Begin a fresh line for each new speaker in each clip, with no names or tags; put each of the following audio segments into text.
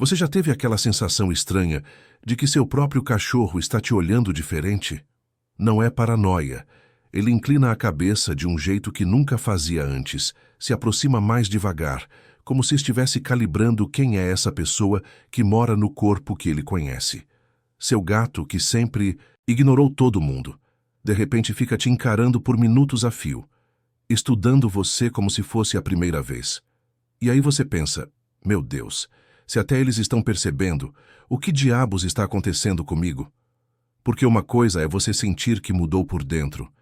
Você já teve aquela sensação estranha de que seu próprio cachorro está te olhando diferente? Não é paranoia. Ele inclina a cabeça de um jeito que nunca fazia antes, se aproxima mais devagar, como se estivesse calibrando quem é essa pessoa que mora no corpo que ele conhece. Seu gato, que sempre ignorou todo mundo, de repente fica te encarando por minutos a fio, estudando você como se fosse a primeira vez. E aí você pensa, meu Deus, se até eles estão percebendo, o que diabos está acontecendo comigo? Porque uma coisa é você sentir que mudou por dentro,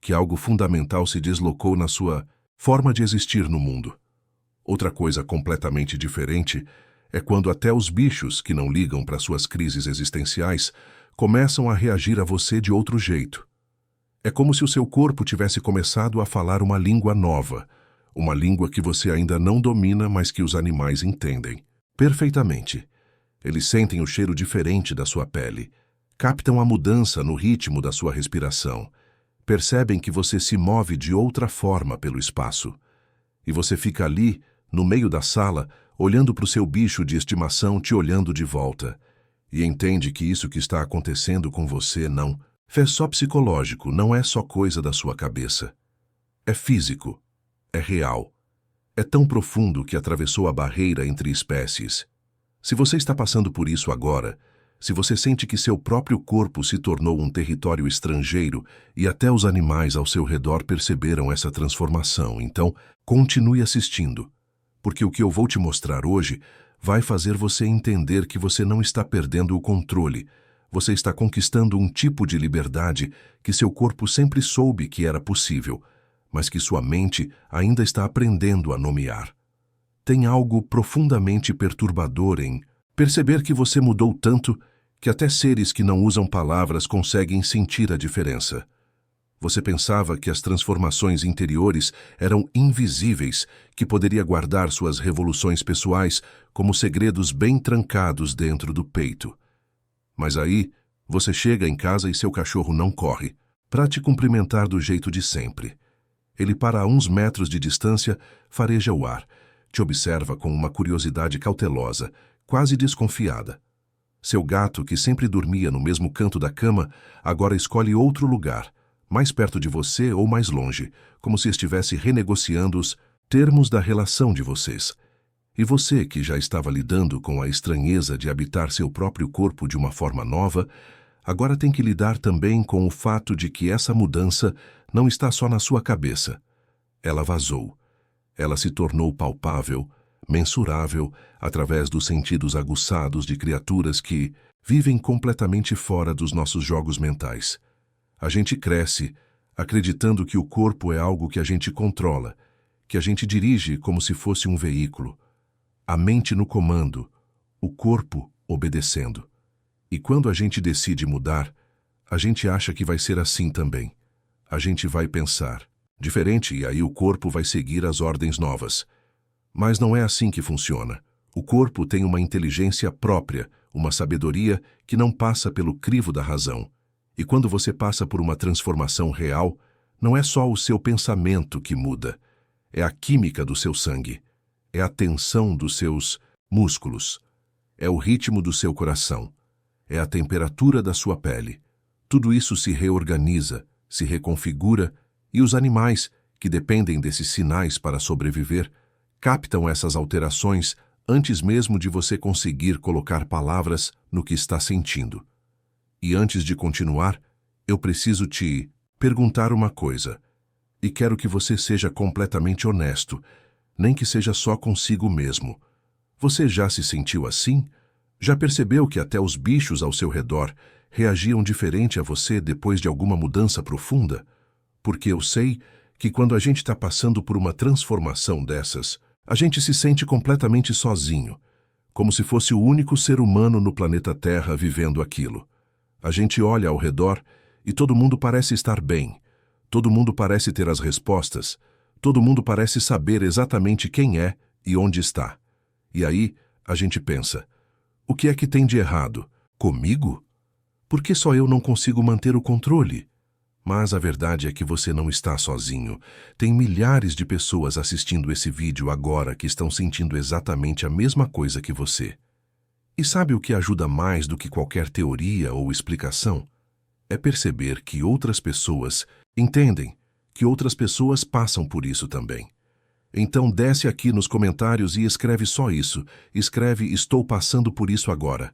que algo fundamental se deslocou na sua forma de existir no mundo. Outra coisa completamente diferente é quando até os bichos que não ligam para suas crises existenciais começam a reagir a você de outro jeito. É como se o seu corpo tivesse começado a falar uma língua nova, uma língua que você ainda não domina, mas que os animais entendem perfeitamente. Eles sentem o cheiro diferente da sua pele, captam a mudança no ritmo da sua respiração, percebem que você se move de outra forma pelo espaço. E você fica ali, no meio da sala, olhando para o seu bicho de estimação te olhando de volta, e entende que isso que está acontecendo com você não é só psicológico, não é só coisa da sua cabeça. É físico, é real. É tão profundo que atravessou a barreira entre espécies. Se você está passando por isso agora, se você sente que seu próprio corpo se tornou um território estrangeiro e até os animais ao seu redor perceberam essa transformação, então continue assistindo, porque o que eu vou te mostrar hoje vai fazer você entender que você não está perdendo o controle, você está conquistando um tipo de liberdade que seu corpo sempre soube que era possível, mas que sua mente ainda está aprendendo a nomear. Tem algo profundamente perturbador em perceber que você mudou tanto que até seres que não usam palavras conseguem sentir a diferença. Você pensava que as transformações interiores eram invisíveis, que poderia guardar suas revoluções pessoais como segredos bem trancados dentro do peito. Mas aí, você chega em casa e seu cachorro não corre, para te cumprimentar do jeito de sempre. Ele para a uns metros de distância, fareja o ar, te observa com uma curiosidade cautelosa, quase desconfiada. Seu gato, que sempre dormia no mesmo canto da cama, agora escolhe outro lugar, mais perto de você ou mais longe, como se estivesse renegociando os termos da relação de vocês. E você, que já estava lidando com a estranheza de habitar seu próprio corpo de uma forma nova, agora tem que lidar também com o fato de que essa mudança não está só na sua cabeça. Ela vazou. Ela se tornou palpável, mensurável, através dos sentidos aguçados de criaturas que vivem completamente fora dos nossos jogos mentais. A gente cresce acreditando que o corpo é algo que a gente controla, que a gente dirige como se fosse um veículo. A mente no comando, o corpo obedecendo. E quando a gente decide mudar, a gente acha que vai ser assim também. A gente vai pensar diferente e aí o corpo vai seguir as ordens novas. Mas não é assim que funciona. O corpo tem uma inteligência própria, uma sabedoria que não passa pelo crivo da razão. E quando você passa por uma transformação real, não é só o seu pensamento que muda. É a química do seu sangue. É a tensão dos seus músculos. É o ritmo do seu coração. É a temperatura da sua pele. Tudo isso se reorganiza, se reconfigura, e os animais, que dependem desses sinais para sobreviver, captam essas alterações antes mesmo de você conseguir colocar palavras no que está sentindo. E antes de continuar, eu preciso te perguntar uma coisa, e quero que você seja completamente honesto, nem que seja só consigo mesmo. Você já se sentiu assim? Já percebeu que até os bichos ao seu redor reagiam diferente a você depois de alguma mudança profunda? Porque eu sei que quando a gente está passando por uma transformação dessas, a gente se sente completamente sozinho, como se fosse o único ser humano no planeta Terra vivendo aquilo. A gente olha ao redor e todo mundo parece estar bem, todo mundo parece ter as respostas, todo mundo parece saber exatamente quem é e onde está. E aí a gente pensa, o que é que tem de errado? Comigo? Por que só eu não consigo manter o controle? Mas a verdade é que você não está sozinho. Tem milhares de pessoas assistindo esse vídeo agora que estão sentindo exatamente a mesma coisa que você. E sabe o que ajuda mais do que qualquer teoria ou explicação? É perceber que outras pessoas entendem, que outras pessoas passam por isso também. Então desce aqui nos comentários e escreve só isso. Escreve "Estou passando por isso agora".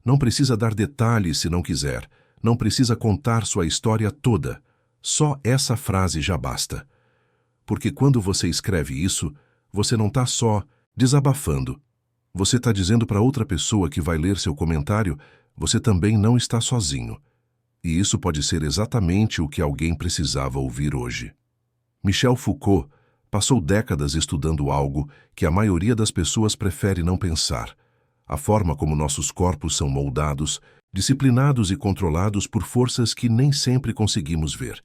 Não precisa dar detalhes se não quiser. Não precisa contar sua história toda. Só essa frase já basta. Porque quando você escreve isso, você não está só desabafando. Você está dizendo para outra pessoa que vai ler seu comentário, você também não está sozinho. E isso pode ser exatamente o que alguém precisava ouvir hoje. Michel Foucault passou décadas estudando algo que a maioria das pessoas prefere não pensar: a forma como nossos corpos são moldados, disciplinados e controlados por forças que nem sempre conseguimos ver.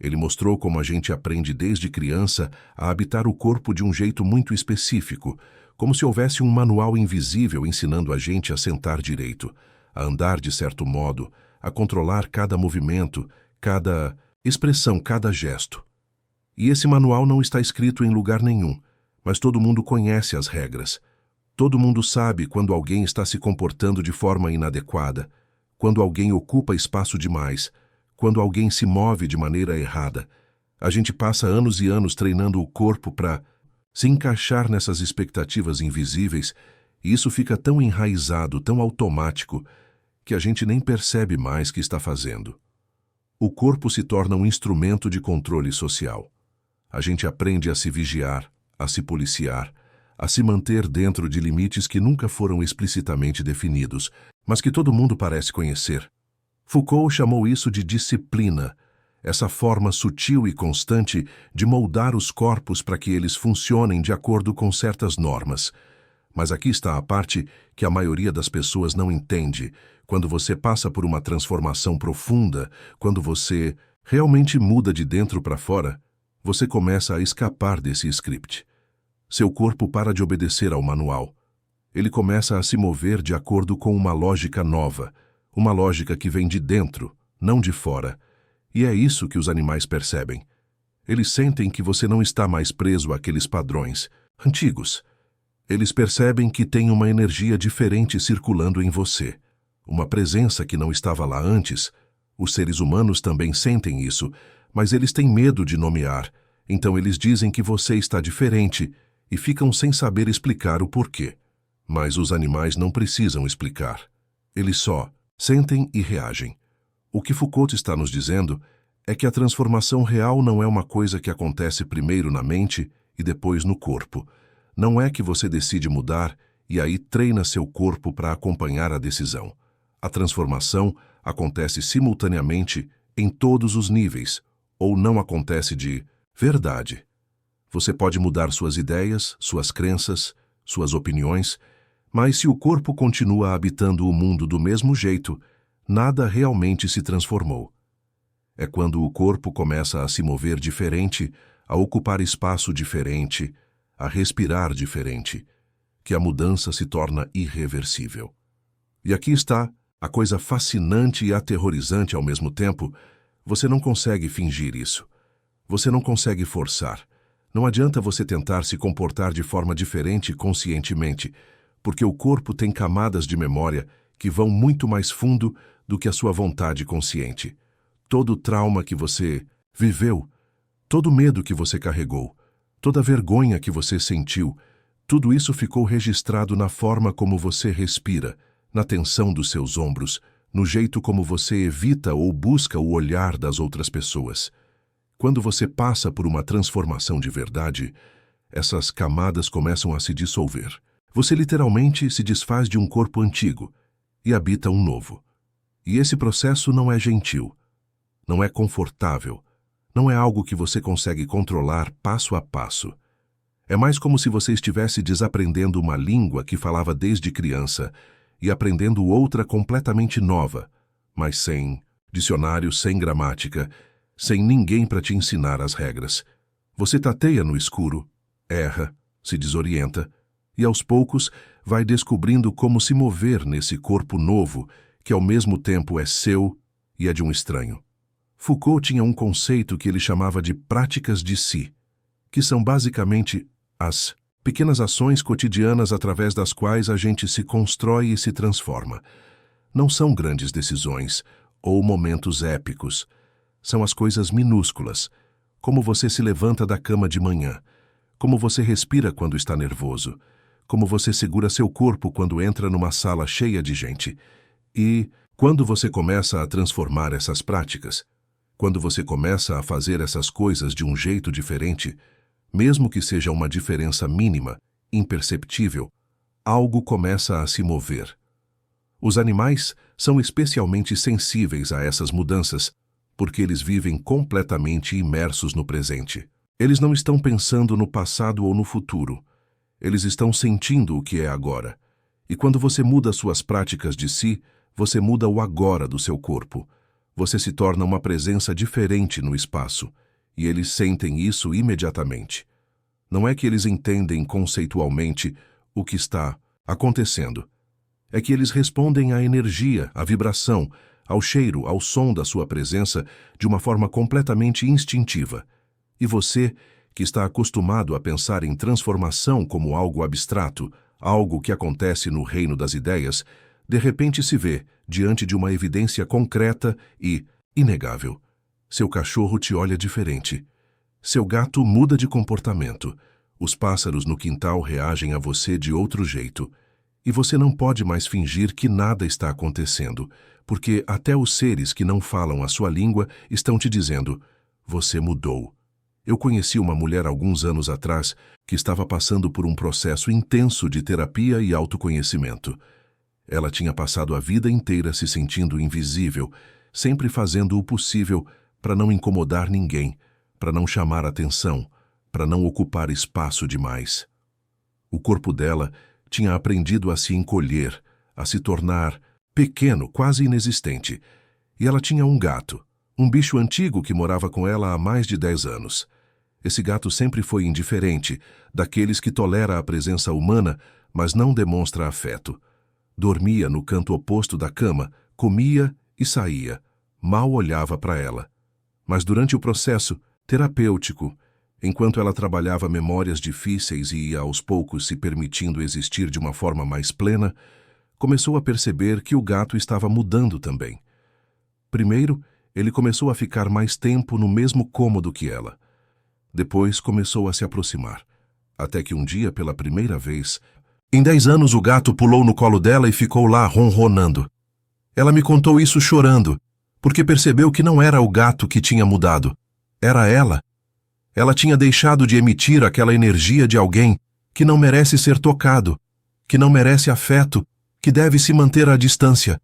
Ele mostrou como a gente aprende desde criança a habitar o corpo de um jeito muito específico, como se houvesse um manual invisível ensinando a gente a sentar direito, a andar de certo modo, a controlar cada movimento, cada expressão, cada gesto. E esse manual não está escrito em lugar nenhum, mas todo mundo conhece as regras. Todo mundo sabe quando alguém está se comportando de forma inadequada, quando alguém ocupa espaço demais, quando alguém se move de maneira errada. A gente passa anos e anos treinando o corpo para se encaixar nessas expectativas invisíveis, e isso fica tão enraizado, tão automático, que a gente nem percebe mais que está fazendo. O corpo se torna um instrumento de controle social. A gente aprende a se vigiar, a se policiar, a se manter dentro de limites que nunca foram explicitamente definidos, mas que todo mundo parece conhecer. Foucault chamou isso de disciplina, essa forma sutil e constante de moldar os corpos para que eles funcionem de acordo com certas normas. Mas aqui está a parte que a maioria das pessoas não entende. Quando você passa por uma transformação profunda, quando você realmente muda de dentro para fora, você começa a escapar desse script. Seu corpo para de obedecer ao manual. Ele começa a se mover de acordo com uma lógica nova, uma lógica que vem de dentro, não de fora. E é isso que os animais percebem. Eles sentem que você não está mais preso àqueles padrões antigos. Eles percebem que tem uma energia diferente circulando em você, uma presença que não estava lá antes. Os seres humanos também sentem isso, mas eles têm medo de nomear, então eles dizem que você está diferente e ficam sem saber explicar o porquê. Mas os animais não precisam explicar. Eles só sentem e reagem. O que Foucault está nos dizendo é que a transformação real não é uma coisa que acontece primeiro na mente e depois no corpo. Não é que você decide mudar e aí treina seu corpo para acompanhar a decisão. A transformação acontece simultaneamente em todos os níveis, ou não acontece de verdade. Você pode mudar suas ideias, suas crenças, suas opiniões, mas se o corpo continua habitando o mundo do mesmo jeito, nada realmente se transformou. É quando o corpo começa a se mover diferente, a ocupar espaço diferente, a respirar diferente, que a mudança se torna irreversível. E aqui está a coisa fascinante e aterrorizante ao mesmo tempo. Você não consegue fingir isso. Você não consegue forçar. Não adianta você tentar se comportar de forma diferente conscientemente, porque o corpo tem camadas de memória que vão muito mais fundo do que a sua vontade consciente. Todo o trauma que você viveu, todo o medo que você carregou, toda a vergonha que você sentiu, tudo isso ficou registrado na forma como você respira, na tensão dos seus ombros, no jeito como você evita ou busca o olhar das outras pessoas. Quando você passa por uma transformação de verdade, essas camadas começam a se dissolver. Você literalmente se desfaz de um corpo antigo e habita um novo. E esse processo não é gentil, não é confortável, não é algo que você consegue controlar passo a passo. É mais como se você estivesse desaprendendo uma língua que falava desde criança e aprendendo outra completamente nova, mas sem dicionário, sem gramática, sem ninguém para te ensinar as regras. Você tateia no escuro, erra, se desorienta, e aos poucos vai descobrindo como se mover nesse corpo novo que ao mesmo tempo é seu e é de um estranho. Foucault tinha um conceito que ele chamava de práticas de si, que são basicamente as Pequenas ações cotidianas através das quais a gente se constrói e se transforma. Não são grandes decisões ou momentos épicos. São as coisas minúsculas, como você se levanta da cama de manhã, como você respira quando está nervoso, como você segura seu corpo quando entra numa sala cheia de gente. E, quando você começa a transformar essas práticas, quando você começa a fazer essas coisas de um jeito diferente, mesmo que seja uma diferença mínima, imperceptível, algo começa a se mover. Os animais são especialmente sensíveis a essas mudanças, porque eles vivem completamente imersos no presente. Eles não estão pensando no passado ou no futuro. Eles estão sentindo o que é agora. E quando você muda suas práticas de si, você muda o agora do seu corpo. Você se torna uma presença diferente no espaço. E eles sentem isso imediatamente. Não é que eles entendem conceitualmente o que está acontecendo. É que eles respondem à energia, à vibração, ao cheiro, ao som da sua presença de uma forma completamente instintiva. E você, que está acostumado a pensar em transformação como algo abstrato, algo que acontece no reino das ideias, de repente se vê diante de uma evidência concreta e inegável. Seu cachorro te olha diferente. Seu gato muda de comportamento. Os pássaros no quintal reagem a você de outro jeito. E você não pode mais fingir que nada está acontecendo, porque até os seres que não falam a sua língua estão te dizendo: você mudou. Eu conheci uma mulher alguns anos atrás que estava passando por um processo intenso de terapia e autoconhecimento. Ela tinha passado a vida inteira se sentindo invisível, sempre fazendo o possível para não incomodar ninguém, para não chamar atenção, para não ocupar espaço demais. O corpo dela tinha aprendido a se encolher, a se tornar pequeno, quase inexistente. E ela tinha um gato, um bicho antigo que morava com ela há mais de 10 anos. Esse gato sempre foi indiferente, daqueles que tolera a presença humana, mas não demonstra afeto. Dormia no canto oposto da cama, comia e saía. Mal olhava para ela. Mas durante o processo terapêutico, enquanto ela trabalhava memórias difíceis e ia aos poucos se permitindo existir de uma forma mais plena, começou a perceber que o gato estava mudando também. Primeiro, ele começou a ficar mais tempo no mesmo cômodo que ela. Depois começou a se aproximar, até que um dia, pela primeira vez, em 10 anos o gato pulou no colo dela e ficou lá ronronando. Ela me contou isso chorando, porque percebeu que não era o gato que tinha mudado, era ela. Ela tinha deixado de emitir aquela energia de alguém que não merece ser tocado, que não merece afeto, que deve se manter à distância.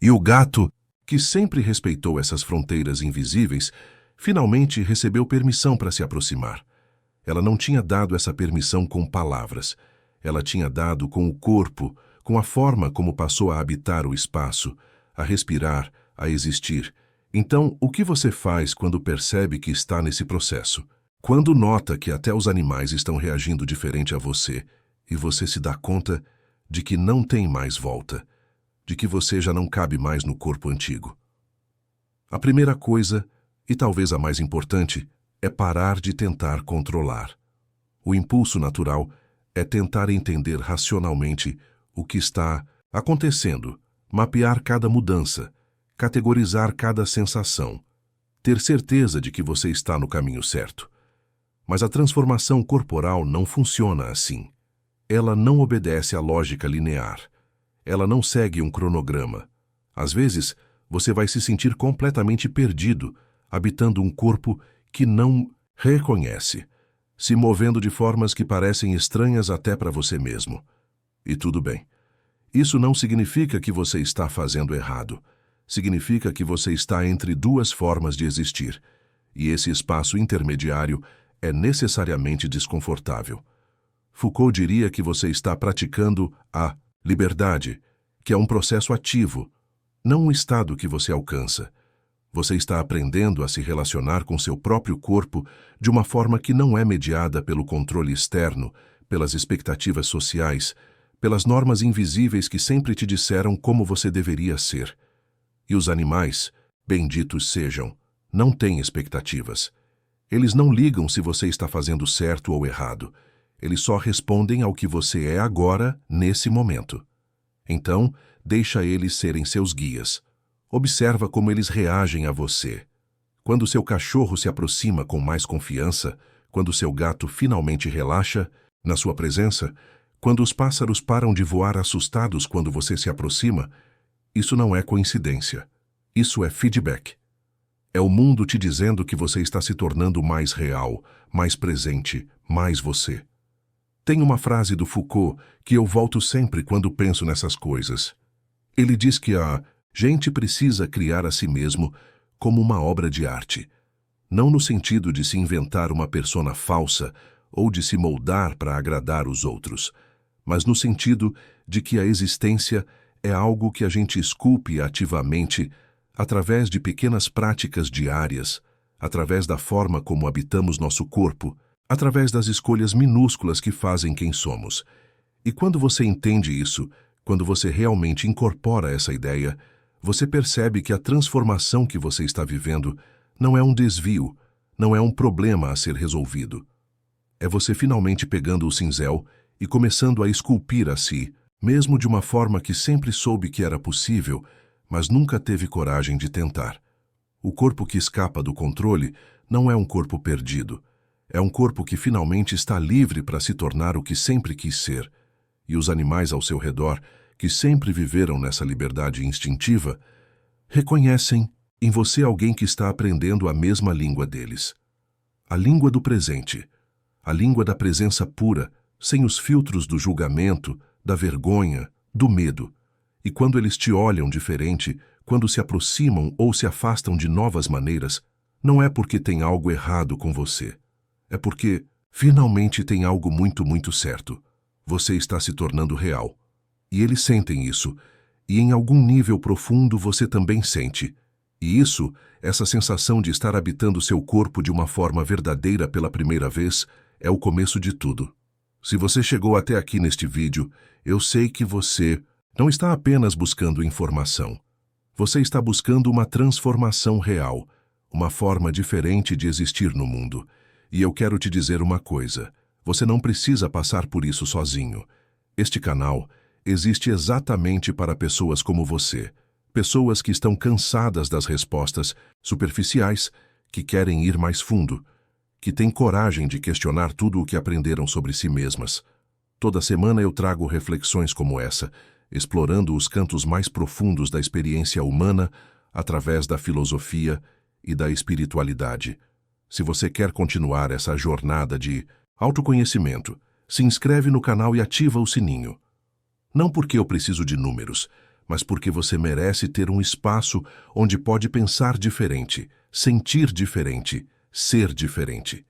E o gato, que sempre respeitou essas fronteiras invisíveis, finalmente recebeu permissão para se aproximar. Ela não tinha dado essa permissão com palavras. Ela tinha dado com o corpo, com a forma como passou a habitar o espaço, a respirar, a existir. Então, o que você faz quando percebe que está nesse processo? Quando nota que até os animais estão reagindo diferente a você e você se dá conta de que não tem mais volta, de que você já não cabe mais no corpo antigo. A primeira coisa, e talvez a mais importante, é parar de tentar controlar. O impulso natural é tentar entender racionalmente o que está acontecendo, mapear cada mudança, categorizar cada sensação, ter certeza de que você está no caminho certo. Mas a transformação corporal não funciona assim. Ela não obedece à lógica linear. Ela não segue um cronograma. Às vezes, você vai se sentir completamente perdido, habitando um corpo que não reconhece, se movendo de formas que parecem estranhas até para você mesmo. E tudo bem. Isso não significa que você está fazendo errado. Significa que você está entre duas formas de existir. E esse espaço intermediário é necessariamente desconfortável. Foucault diria que você está praticando a liberdade, que é um processo ativo, não um estado que você alcança. Você está aprendendo a se relacionar com seu próprio corpo de uma forma que não é mediada pelo controle externo, pelas expectativas sociais, pelas normas invisíveis que sempre te disseram como você deveria ser. E os animais, benditos sejam, não têm expectativas. Eles não ligam se você está fazendo certo ou errado. Eles só respondem ao que você é agora, nesse momento. Então, deixa eles serem seus guias. Observa como eles reagem a você. Quando seu cachorro se aproxima com mais confiança, quando seu gato finalmente relaxa na sua presença, quando os pássaros param de voar assustados quando você se aproxima, isso não é coincidência. Isso é feedback. É o mundo te dizendo que você está se tornando mais real, mais presente, mais você. Tem uma frase do Foucault que eu volto sempre quando penso nessas coisas. Ele diz que a gente precisa criar a si mesmo como uma obra de arte. Não no sentido de se inventar uma persona falsa ou de se moldar para agradar os outros, mas no sentido de que a existência é algo que a gente esculpe ativamente através de pequenas práticas diárias, através da forma como habitamos nosso corpo, através das escolhas minúsculas que fazem quem somos. E quando você entende isso, quando você realmente incorpora essa ideia, você percebe que a transformação que você está vivendo não é um desvio, não é um problema a ser resolvido. É você finalmente pegando o cinzel e começando a esculpir a si, mesmo de uma forma que sempre soube que era possível, mas nunca teve coragem de tentar. O corpo que escapa do controle não é um corpo perdido. É um corpo que finalmente está livre para se tornar o que sempre quis ser. E os animais ao seu redor, que sempre viveram nessa liberdade instintiva, reconhecem em você alguém que está aprendendo a mesma língua deles. A língua do presente, a língua da presença pura, sem os filtros do julgamento, da vergonha, do medo. E quando eles te olham diferente, quando se aproximam ou se afastam de novas maneiras, não é porque tem algo errado com você. É porque, finalmente, tem algo muito certo. Você está se tornando real. E eles sentem isso. E em algum nível profundo você também sente. E isso, essa sensação de estar habitando seu corpo de uma forma verdadeira pela primeira vez, é o começo de tudo. Se você chegou até aqui neste vídeo, eu sei que você não está apenas buscando informação. Você está buscando uma transformação real, uma forma diferente de existir no mundo. E eu quero te dizer uma coisa, você não precisa passar por isso sozinho. Este canal existe exatamente para pessoas como você, pessoas que estão cansadas das respostas superficiais, que querem ir mais fundo, que têm coragem de questionar tudo o que aprenderam sobre si mesmas. Toda semana eu trago reflexões como essa, explorando os cantos mais profundos da experiência humana através da filosofia e da espiritualidade. Se você quer continuar essa jornada de autoconhecimento, se inscreve no canal e ativa o sininho. Não porque eu preciso de números, mas porque você merece ter um espaço onde pode pensar diferente, sentir diferente, ser diferente.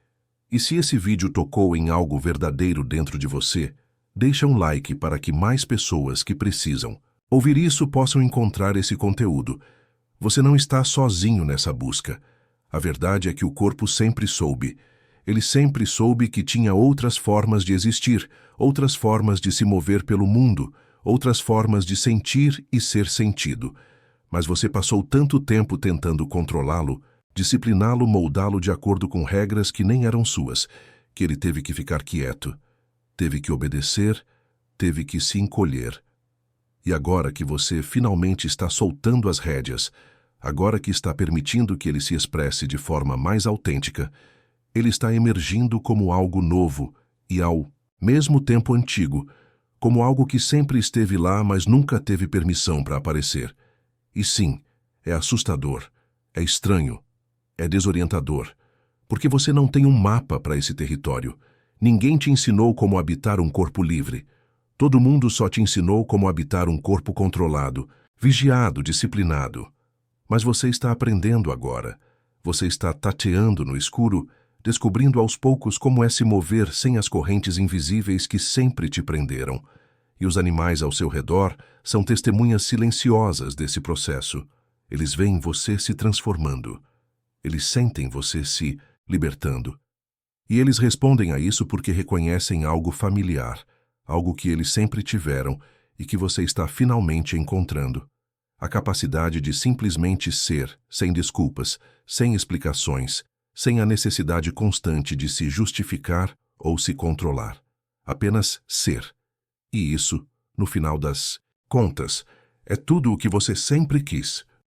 E se esse vídeo tocou em algo verdadeiro dentro de você, deixa um like para que mais pessoas que precisam ouvir isso possam encontrar esse conteúdo. Você não está sozinho nessa busca. A verdade é que o corpo sempre soube. Ele sempre soube que tinha outras formas de existir, outras formas de se mover pelo mundo, outras formas de sentir e ser sentido. Mas você passou tanto tempo tentando controlá-lo, discipliná-lo, moldá-lo de acordo com regras que nem eram suas, que ele teve que ficar quieto, teve que obedecer, teve que se encolher. E agora que você finalmente está soltando as rédeas, agora que está permitindo que ele se expresse de forma mais autêntica, ele está emergindo como algo novo e ao mesmo tempo antigo, como algo que sempre esteve lá, mas nunca teve permissão para aparecer. E sim, é assustador, é estranho, é desorientador, porque você não tem um mapa para esse território. Ninguém te ensinou como habitar um corpo livre. Todo mundo só te ensinou como habitar um corpo controlado, vigiado, disciplinado. Mas você está aprendendo agora. Você está tateando no escuro, descobrindo aos poucos como é se mover sem as correntes invisíveis que sempre te prenderam. E os animais ao seu redor são testemunhas silenciosas desse processo. Eles veem você se transformando. Eles sentem você se libertando. E eles respondem a isso porque reconhecem algo familiar, algo que eles sempre tiveram e que você está finalmente encontrando. A capacidade de simplesmente ser, sem desculpas, sem explicações, sem a necessidade constante de se justificar ou se controlar. apenas ser. E isso, no final das contas, é tudo o que você sempre quis.